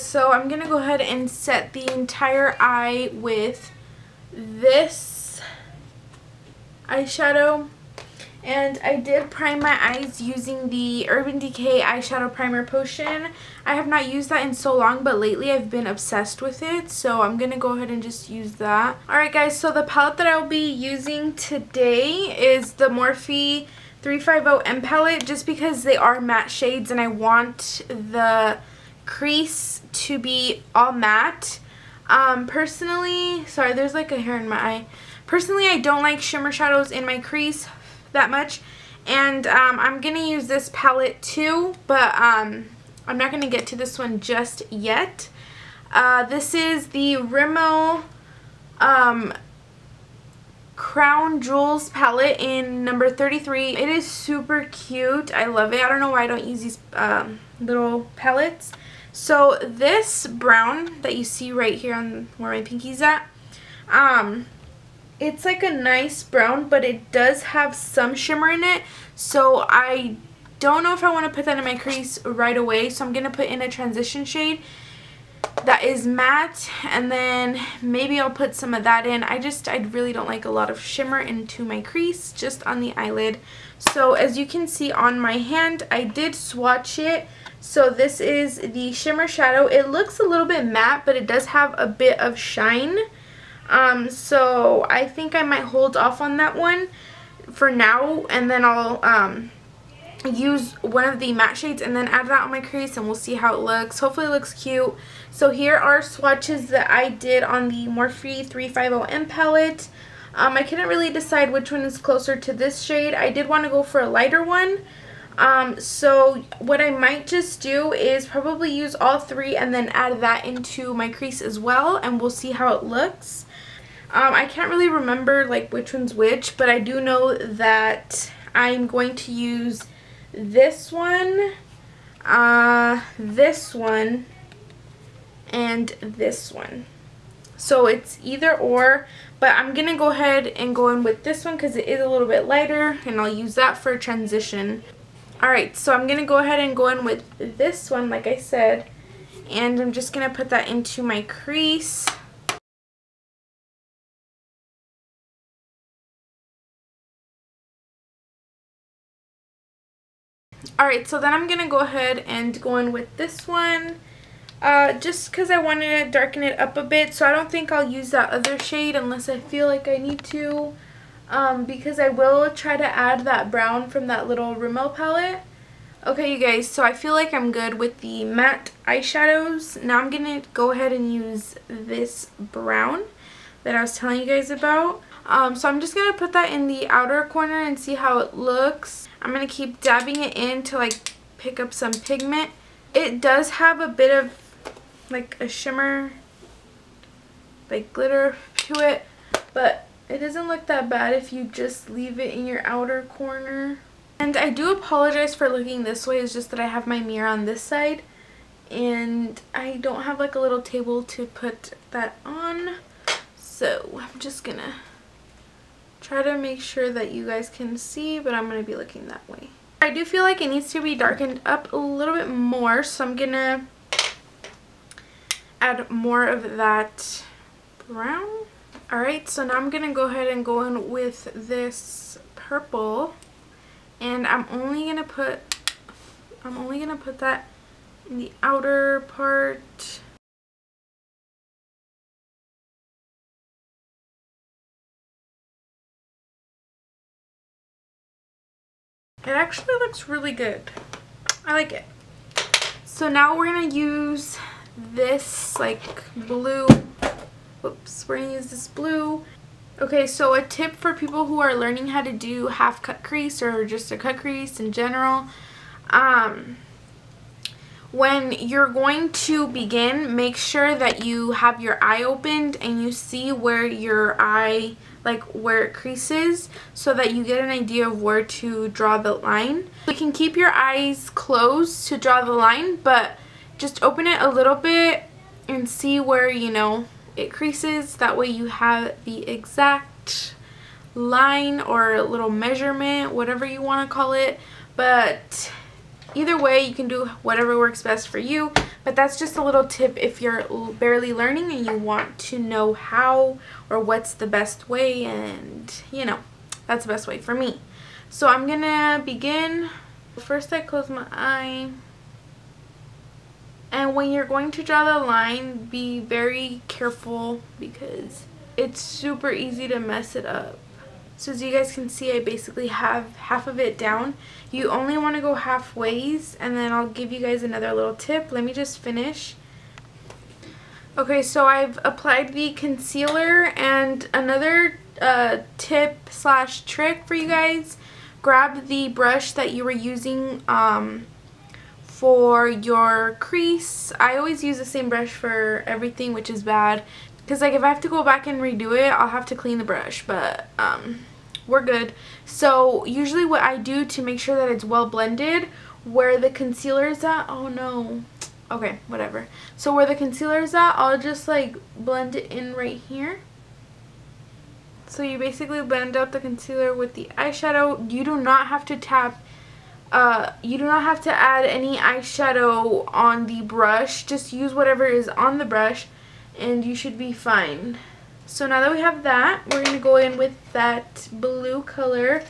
so I'm gonna go ahead and set the entire eye with this eyeshadow. And I did prime my eyes using the Urban Decay eyeshadow primer potion. I have not used that in so long, but lately I've been obsessed with it, so I'm gonna go ahead and just use that. Alright guys, so the palette that I'll be using today is the Morphe 350 M palette, just because they are matte shades and I want the crease to be all matte. Personally, sorry, there's like a hair in my eye. Personally, I don't like shimmer shadows in my crease that much, and I'm gonna use this palette too, but I'm not gonna get to this one just yet. This is the Rimmel Crown Jewels palette in number 33. It is super cute. I love it. I don't know why I don't use these little palettes. So this brown that you see right here on where my pinky's at, it's like a nice brown, but it does have some shimmer in it, so I don't know if I want to put that in my crease right away. So I'm going to put in a transition shade that is matte, and then maybe I'll put some of that in. I really don't like a lot of shimmer into my crease, just on the eyelid. So as you can see on my hand, I did swatch it. So this is the shimmer shadow. It looks a little bit matte, but it does have a bit of shine. So I think I might hold off on that one for now, and then I'll use one of the matte shades and then add that on my crease, and we'll see how it looks. Hopefully it looks cute. So here are swatches that I did on the Morphe 350 M palette. I couldn't really decide which one is closer to this shade. I did want to go for a lighter one. So what I might just do is probably use all three and then add that into my crease as well, and we'll see how it looks. I can't really remember like which one's which, but I do know that I'm going to use this one, and this one. So it's either or, but I'm going to go ahead and go in with this one because it is a little bit lighter, and I'll use that for a transition. Alright, so I'm going to go ahead and go in with this one, like I said, and I'm just going to put that into my crease. Alright, so then I'm going to go ahead and go in with this one, just because I wanted to darken it up a bit. So I don't think I'll use that other shade unless I feel like I need to, because I will try to add that brown from that little Rimmel palette. Okay, you guys, so I feel like I'm good with the matte eyeshadows. Now I'm going to go ahead and use this brown that I was telling you guys about. So I'm just going to put that in the outer corner and see how it looks. I'm going to keep dabbing it in to like pick up some pigment. It does have a bit of like a shimmer, like glitter to it, but it doesn't look that bad if you just leave it in your outer corner. And I do apologize for looking this way, it's just that I have my mirror on this side and I don't have like a little table to put that on. So I'm just gonna try to make sure that you guys can see, but I'm going to be looking that way. I do feel like it needs to be darkened up a little bit more, so I'm going to add more of that brown. Alright, so now I'm going to go ahead and go in with this purple, and I'm only going to put that in the outer part. It actually looks really good. I like it. So now we're going to use this like blue. Whoops, we're going to use this blue. Okay, so a tip for people who are learning how to do half cut crease or just a cut crease in general. When you're going to begin, make sure that you have your eye opened and you see where your eye, like where it creases, so that you get an idea of where to draw the line. You can keep your eyes closed to draw the line, but just open it a little bit and see where, you know, it creases. That way you have the exact line or a little measurement, whatever you want to call it. But either way, you can do whatever works best for you. But that's just a little tip if you're barely learning and you want to know how or what's the best way, and you know, that's the best way for me. So I'm gonna begin. First I close my eye. And when you're going to draw the line, be very careful because it's super easy to mess it up. So as you guys can see, I basically have half of it down. You only want to go halfways, and then I'll give you guys another little tip. Let me just finish. Okay, so I've applied the concealer, and another tip slash trick for you guys. Grab the brush that you were using for your crease. I always use the same brush for everything, which is bad because like if I have to go back and redo it, I'll have to clean the brush, but we're good. So usually what I do to make sure that it's well blended, where the concealer is at, oh no, okay, whatever. So where the concealer is at, I'll just like blend it in right here. So you basically blend out the concealer with the eyeshadow. You do not have to tap you do not have to add any eyeshadow on the brush. Just use whatever is on the brush and you should be fine. So now that we have that, we're going to go in with that blue color,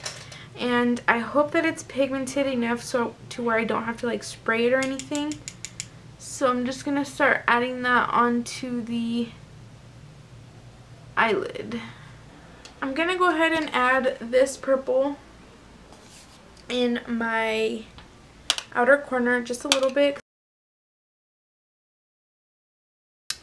and I hope that it's pigmented enough so to where I don't have to like spray it or anything. So I'm just going to start adding that onto the eyelid. I'm going to go ahead and add this purple in my outer corner just a little bit.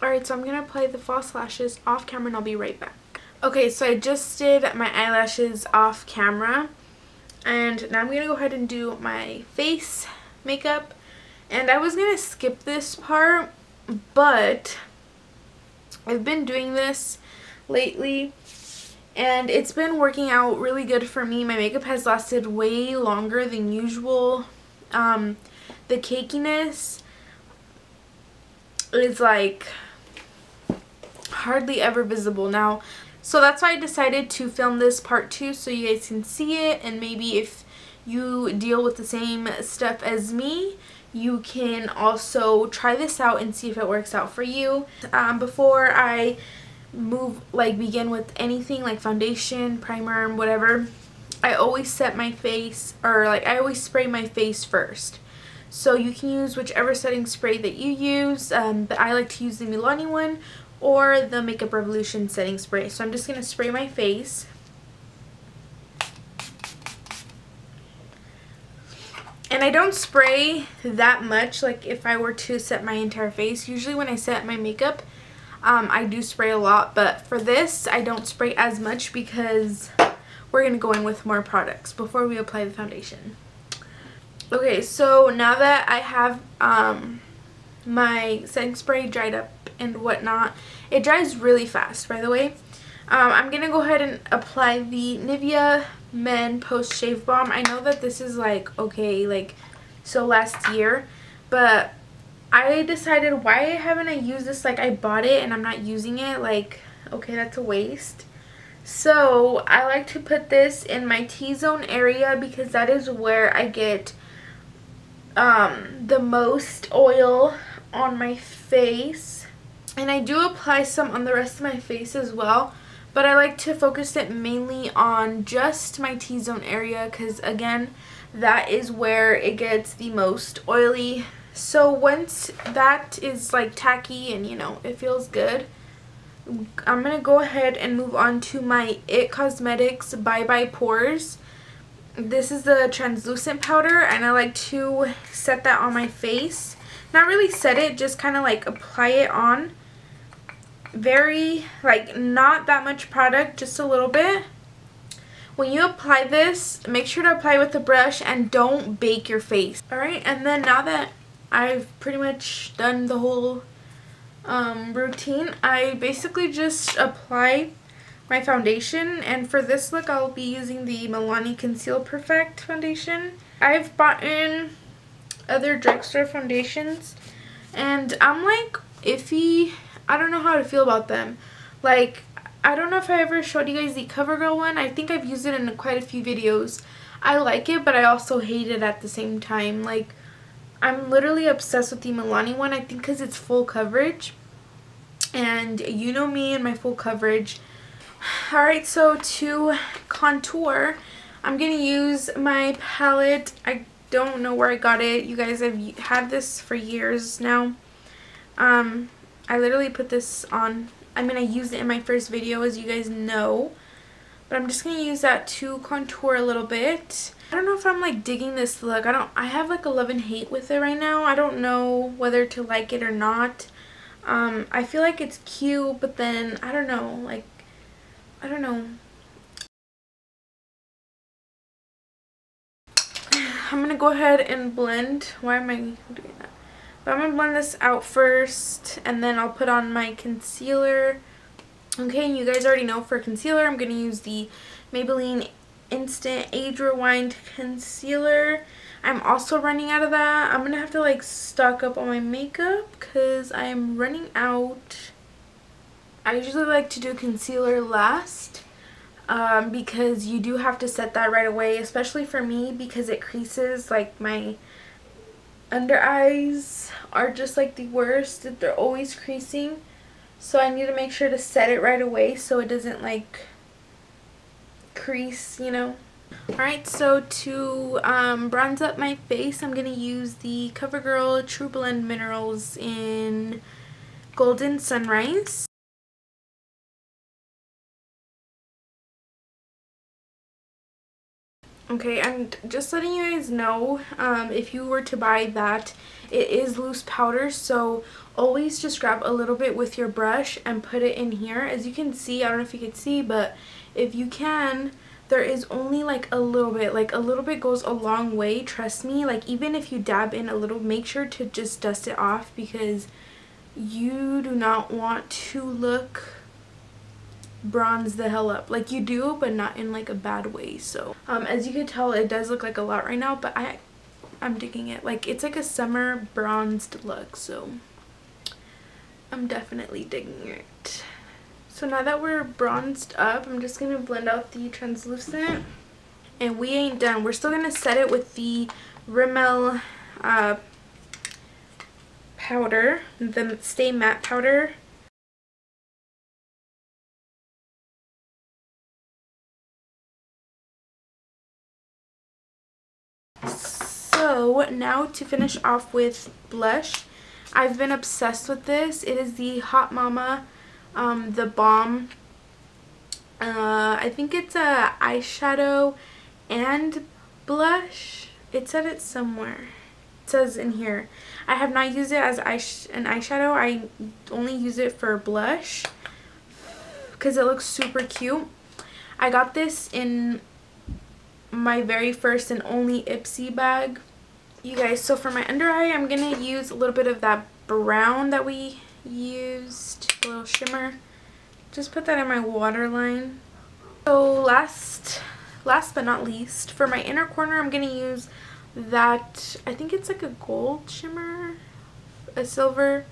Alright, so I'm going to apply the false lashes off camera and I'll be right back. Okay, so I just did my eyelashes off camera, and now I'm going to go ahead and do my face makeup. And I was going to skip this part, but I've been doing this lately and it's been working out really good for me. My makeup has lasted way longer than usual. The cakiness is like hardly ever visible now. So that's why I decided to film this part 2 so you guys can see it, and maybe if you deal with the same stuff as me, you can also try this out and see if it works out for you. Before I begin with anything like foundation, primer, whatever, I always set my face, or like I always spray my face first. So you can use whichever setting spray that you use, but I like to use the Milani one or the Makeup Revolution setting spray. So I'm just going to spray my face. And I don't spray that much like if I were to set my entire face. Usually when I set my makeup, I do spray a lot, but for this I don't spray as much because we're going to go in with more products before we apply the foundation. Okay, so now that I have my setting spray dried up and whatnot, it dries really fast, by the way. I'm going to go ahead and apply the Nivea Men Post Shave Balm. I know that this is like, okay, like so last year, but I decided, why haven't I used this? Like I bought it and I'm not using it. Like, okay, that's a waste. So I like to put this in my T-zone area because that is where I get the most oil on my face. And I do apply some on the rest of my face as well, but I like to focus it mainly on just my T-zone area because again, that is where it gets the most oily. So once that is like tacky and you know it feels good, I'm going to go ahead and move on to my IT Cosmetics Bye Bye Pores. This is the translucent powder, and I like to set that on my face. Not really set it, just kind of like apply it on. Very, like, not that much product, just a little bit. When you apply this, make sure to apply with the brush and don't bake your face. Alright, and then now that I've pretty much done the whole routine, I basically just apply my foundation, and for this look I'll be using the Milani Conceal Perfect foundation. I've bought in other drugstore foundations and I'm like iffy. I don't know how to feel about them. Like, I don't know if I ever showed you guys the CoverGirl one. I think I've used it in quite a few videos. I like it, but I also hate it at the same time. Like, I'm literally obsessed with the Milani one. I think because it's full coverage. And you know me and my full coverage. Alright, so to contour, I'm going to use my palette. I don't know where I got it. You guys, I've had this for years now. I literally put this on. I mean, I used it in my first video, as you guys know. But I'm just going to use that to contour a little bit. I don't know if I'm like digging this look. I have like a love and hate with it right now. I don't know whether to like it or not. I feel like it's cute, but then I don't know, like, I don't know. I'm going to go ahead and blend. Why am I doing that? But I'm going to blend this out first, and then I'll put on my concealer. Okay, and you guys already know for concealer, I'm going to use the Maybelline Instant Age Rewind Concealer. I'm also running out of that. I'm going to have to like stock up on my makeup because I am running out. I usually like to do concealer last because you do have to set that right away, especially for me because it creases. Like my under eyes are just like the worst. They're always creasing. So I need to make sure to set it right away so it doesn't like crease, you know. Alright, so to bronze up my face, I'm going to use the CoverGirl True Blend Minerals in Golden Sunrise. Okay, and just letting you guys know, if you were to buy that, it is loose powder, so always just grab a little bit with your brush and put it in here. As you can see, I don't know if you can see, but if you can, there is only like a little bit goes a long way, trust me. Like even if you dab in a little, make sure to just dust it off because you do not want to look bronze the hell up. Like you do, but not in like a bad way. So as you can tell, it does look like a lot right now, but I'm digging it. Like it's like a summer bronzed look, so I'm definitely digging it. So now that we're bronzed up, I'm just gonna blend out the translucent, and we ain't done. We're still gonna set it with the Rimmel powder, the Stay Matte powder. So now to finish off with blush, I've been obsessed with this. It is the Hot Mama, the Balm. I think it's a eyeshadow and blush. It said it somewhere. It says in here. I have not used it as an eyeshadow. I only use it for blush because it looks super cute. I got this in my very first and only Ipsy bag. You guys, so for my under eye, I'm gonna use a little bit of that brown that we used, a little shimmer. Just put that in my waterline. So last but not least, for my inner corner, I'm gonna use that, I think it's like a gold shimmer, a silver,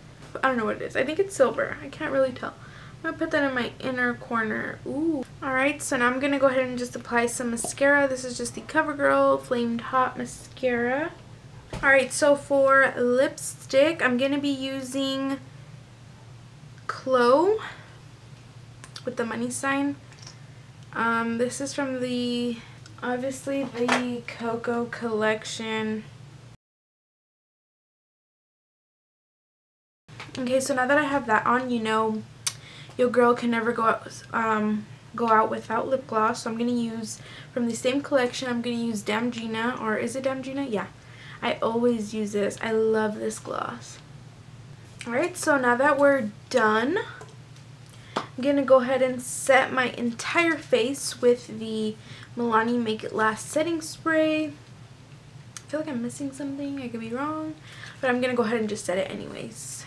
I don't know what it is. I think it's silver. I can't really tell. I'm gonna put that in my inner corner. Ooh. Alright, so now I'm gonna go ahead and just apply some mascara. This is just the CoverGirl Flamed Hot Mascara. Alright, so for lipstick, I'm gonna be using Chloe with the money sign. This is from the, obviously, the Cocoa collection. Okay, so now that I have that on, you know, your girl can never go out without lip gloss. So I'm gonna use from the same collection. I'm gonna use Damgina, or is it Damgina? Yeah, I always use this. I love this gloss. All right, so now that we're done, I'm gonna go ahead and set my entire face with the Milani Make It Last setting spray. I feel like I'm missing something. I could be wrong, but I'm gonna go ahead and just set it anyways.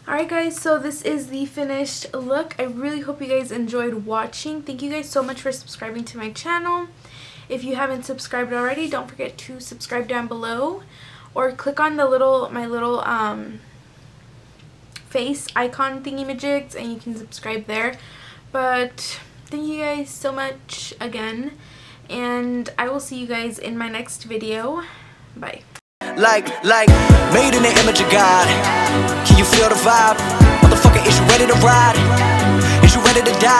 Alright guys, so this is the finished look. I really hope you guys enjoyed watching. Thank you guys so much for subscribing to my channel. If you haven't subscribed already, don't forget to subscribe down below, or click on the my little face icon thingy-majigs and you can subscribe there. But thank you guys so much again, and I will see you guys in my next video. Bye. Like, made in the image of God. Can you feel the vibe? Motherfucker, is you ready to ride? Is you ready to die?